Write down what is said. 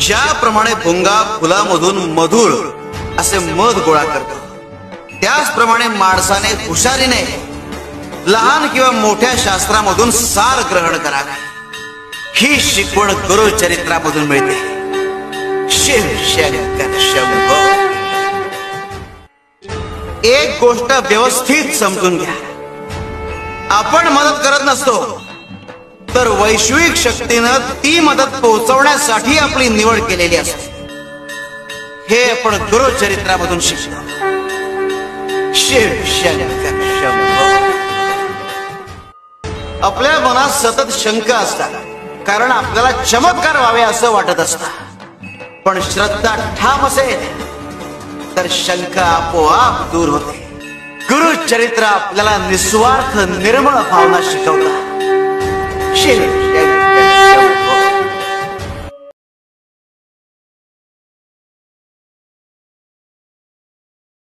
ज्याप्रमाणे भुंगा फुलामधून मधुर असे मध गोळा करतो, त्याचप्रमाणे माणसाने हुशारीने लहान किंवा मोठ्या शास्त्रामधून सार ग्रहण करावे. ही शिकवण गुरुचरित्रामधून मिळते. शिव शंकर शंभो. एक गोष्ट व्यवस्थित समजून घ्या. आपण मदत करत नसतो, तर वैश्विक शक्तीनं ती मदत पोहोचवण्यासाठी आपली निवड केलेली असते. हे आपण गुरुचरित्रामधून शिकतो. शिव शंकर शंभो. आपल्या मनात सतत शंका असतात, कारण आपल्याला चमत्कार व्हावे असं वाटत असतं. पण श्रद्धा ठाम असेल तर शंका आपोआप दूर होते. गुरुचरित्र आपल्याला निस्वार्थ निर्मळ भावना शिकवतात. शिव शंकर